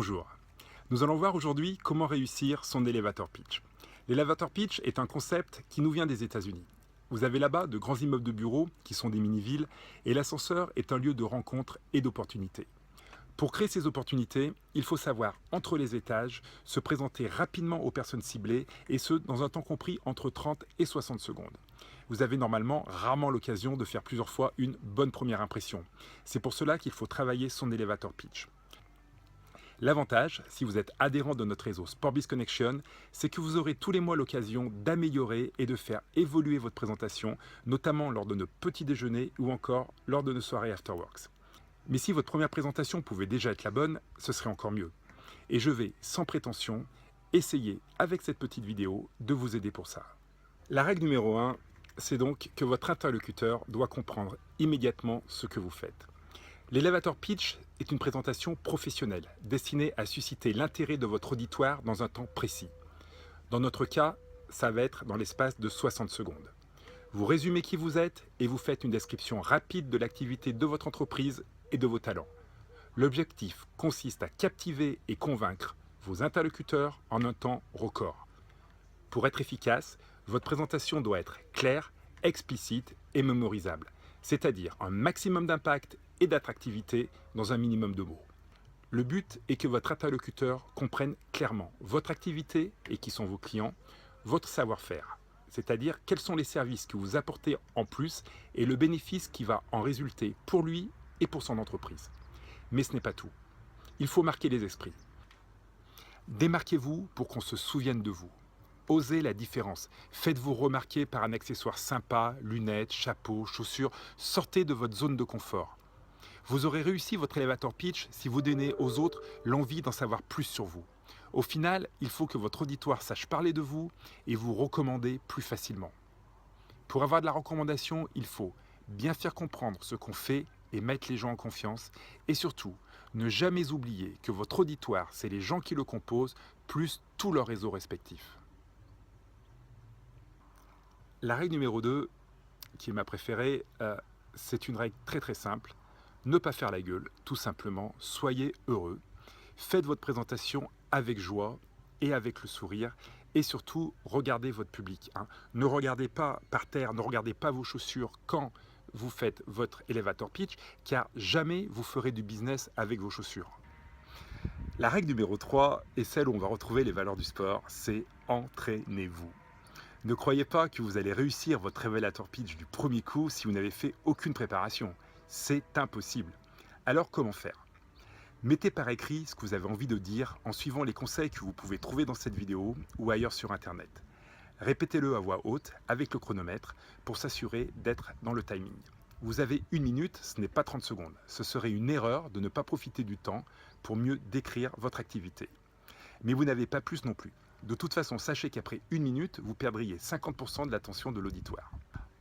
Bonjour, nous allons voir aujourd'hui comment réussir son elevator pitch. L'elevator pitch est un concept qui nous vient des États-Unis. Vous avez là-bas de grands immeubles de bureaux qui sont des mini-villes et l'ascenseur est un lieu de rencontre et d'opportunités. Pour créer ces opportunités, il faut savoir, entre les étages, se présenter rapidement aux personnes ciblées et ce, dans un temps compris entre 30 et 60 secondes. Vous avez normalement rarement l'occasion de faire plusieurs fois une bonne première impression. C'est pour cela qu'il faut travailler son elevator pitch. L'avantage, si vous êtes adhérent de notre réseau SportBiz Connection, c'est que vous aurez tous les mois l'occasion d'améliorer et de faire évoluer votre présentation, notamment lors de nos petits déjeuners ou encore lors de nos soirées Afterworks. Mais si votre première présentation pouvait déjà être la bonne, ce serait encore mieux. Et je vais, sans prétention, essayer, avec cette petite vidéo, de vous aider pour ça. La règle numéro 1, c'est donc que votre interlocuteur doit comprendre immédiatement ce que vous faites. L'elevator pitch est une présentation professionnelle destinée à susciter l'intérêt de votre auditoire dans un temps précis. Dans notre cas, ça va être dans l'espace de 60 secondes. Vous résumez qui vous êtes et vous faites une description rapide de l'activité de votre entreprise et de vos talents. L'objectif consiste à captiver et convaincre vos interlocuteurs en un temps record. Pour être efficace, votre présentation doit être claire, explicite et mémorisable, c'est-à-dire un maximum d'impact et d'attractivité dans un minimum de mots. Le but est que votre interlocuteur comprenne clairement votre activité et qui sont vos clients, votre savoir-faire, c'est-à-dire quels sont les services que vous apportez en plus et le bénéfice qui va en résulter pour lui et pour son entreprise. Mais ce n'est pas tout. Il faut marquer les esprits. Démarquez-vous pour qu'on se souvienne de vous. Osez la différence. Faites-vous remarquer par un accessoire sympa, lunettes, chapeau, chaussures. Sortez de votre zone de confort. Vous aurez réussi votre elevator pitch si vous donnez aux autres l'envie d'en savoir plus sur vous. Au final, il faut que votre auditoire sache parler de vous et vous recommander plus facilement. Pour avoir de la recommandation, il faut bien faire comprendre ce qu'on fait et mettre les gens en confiance. Et surtout, ne jamais oublier que votre auditoire, c'est les gens qui le composent, plus tout leur réseau respectif. La règle numéro 2, qui est ma préférée, c'est une règle très très simple. Ne pas faire la gueule, tout simplement, soyez heureux. Faites votre présentation avec joie et avec le sourire. Et surtout, regardez votre public. Ne regardez pas par terre, ne regardez pas vos chaussures quand vous faites votre elevator pitch, car jamais vous ferez du business avec vos chaussures. La règle numéro 3 est celle où on va retrouver les valeurs du sport, c'est entraînez-vous. Ne croyez pas que vous allez réussir votre elevator pitch du premier coup si vous n'avez fait aucune préparation. C'est impossible. Alors comment faire? Mettez par écrit ce que vous avez envie de dire en suivant les conseils que vous pouvez trouver dans cette vidéo ou ailleurs sur Internet. Répétez-le à voix haute avec le chronomètre pour s'assurer d'être dans le timing. Vous avez 1 minute, ce n'est pas 30 secondes. Ce serait une erreur de ne pas profiter du temps pour mieux décrire votre activité. Mais vous n'avez pas plus non plus. De toute façon, sachez qu'après 1 minute, vous perdriez 50% de l'attention de l'auditoire.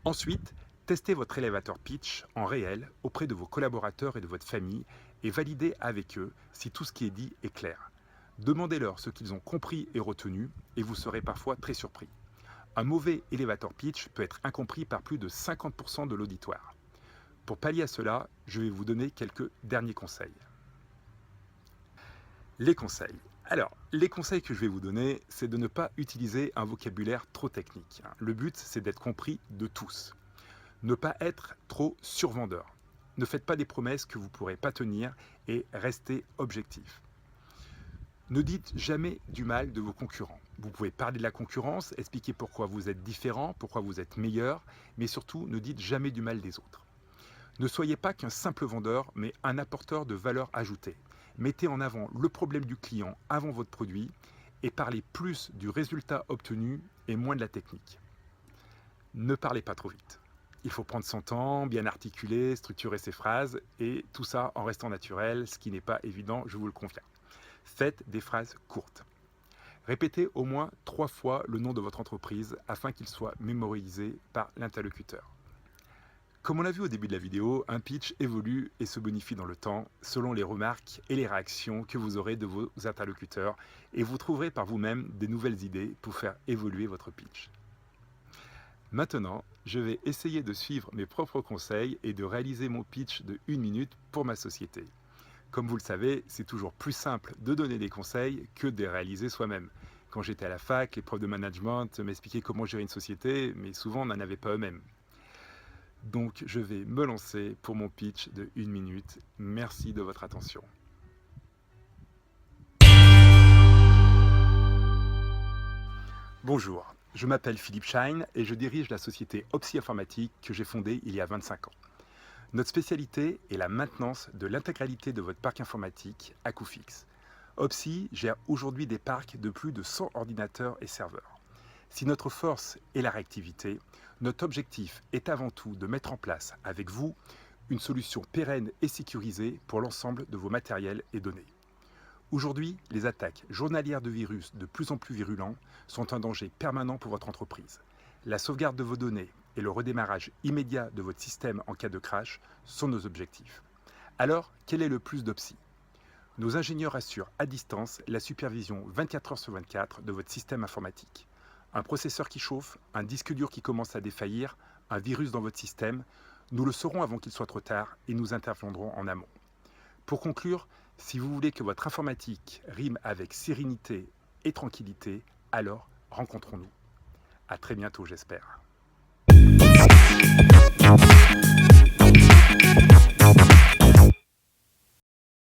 Ensuite, testez votre elevator pitch en réel auprès de vos collaborateurs et de votre famille et validez avec eux si tout ce qui est dit est clair. Demandez-leur ce qu'ils ont compris et retenu et vous serez parfois très surpris. Un mauvais elevator pitch peut être incompris par plus de 50% de l'auditoire. Pour pallier à cela, je vais vous donner quelques derniers conseils. Les conseils. Alors, les conseils que je vais vous donner, c'est de ne pas utiliser un vocabulaire trop technique. Le but, c'est d'être compris de tous. Ne pas être trop survendeur. Ne faites pas des promesses que vous ne pourrez pas tenir et restez objectif. Ne dites jamais du mal de vos concurrents. Vous pouvez parler de la concurrence, expliquer pourquoi vous êtes différent, pourquoi vous êtes meilleur, mais surtout ne dites jamais du mal des autres. Ne soyez pas qu'un simple vendeur, mais un apporteur de valeur ajoutée. Mettez en avant le problème du client avant votre produit et parlez plus du résultat obtenu et moins de la technique. Ne parlez pas trop vite. Il faut prendre son temps, bien articuler, structurer ses phrases et tout ça en restant naturel, ce qui n'est pas évident, je vous le conviens. Faites des phrases courtes. Répétez au moins 3 fois le nom de votre entreprise afin qu'il soit mémorisé par l'interlocuteur. Comme on l'a vu au début de la vidéo, un pitch évolue et se bonifie dans le temps selon les remarques et les réactions que vous aurez de vos interlocuteurs et vous trouverez par vous-même des nouvelles idées pour faire évoluer votre pitch. Maintenant, je vais essayer de suivre mes propres conseils et de réaliser mon pitch de 1 minute pour ma société. Comme vous le savez, c'est toujours plus simple de donner des conseils que de les réaliser soi-même. Quand j'étais à la fac, les profs de management m'expliquaient comment gérer une société, mais souvent on n'en avait pas eux-mêmes. Donc je vais me lancer pour mon pitch de 1 minute. Merci de votre attention. Bonjour, je m'appelle Philippe Schein et je dirige la société Opsi Informatique que j'ai fondée il y a 25 ans. Notre spécialité est la maintenance de l'intégralité de votre parc informatique à coût fixe. Opsi gère aujourd'hui des parcs de plus de 100 ordinateurs et serveurs. Si notre force est la réactivité, notre objectif est avant tout de mettre en place avec vous une solution pérenne et sécurisée pour l'ensemble de vos matériels et données. Aujourd'hui, les attaques journalières de virus de plus en plus virulents sont un danger permanent pour votre entreprise. La sauvegarde de vos données et le redémarrage immédiat de votre système en cas de crash sont nos objectifs. Alors, quel est le plus d'Opsi ? Nos ingénieurs assurent à distance la supervision 24 heures sur 24 de votre système informatique. Un processeur qui chauffe, un disque dur qui commence à défaillir, un virus dans votre système, nous le saurons avant qu'il soit trop tard et nous interviendrons en amont. Pour conclure, si vous voulez que votre informatique rime avec sérénité et tranquillité, alors rencontrons-nous. À très bientôt, j'espère.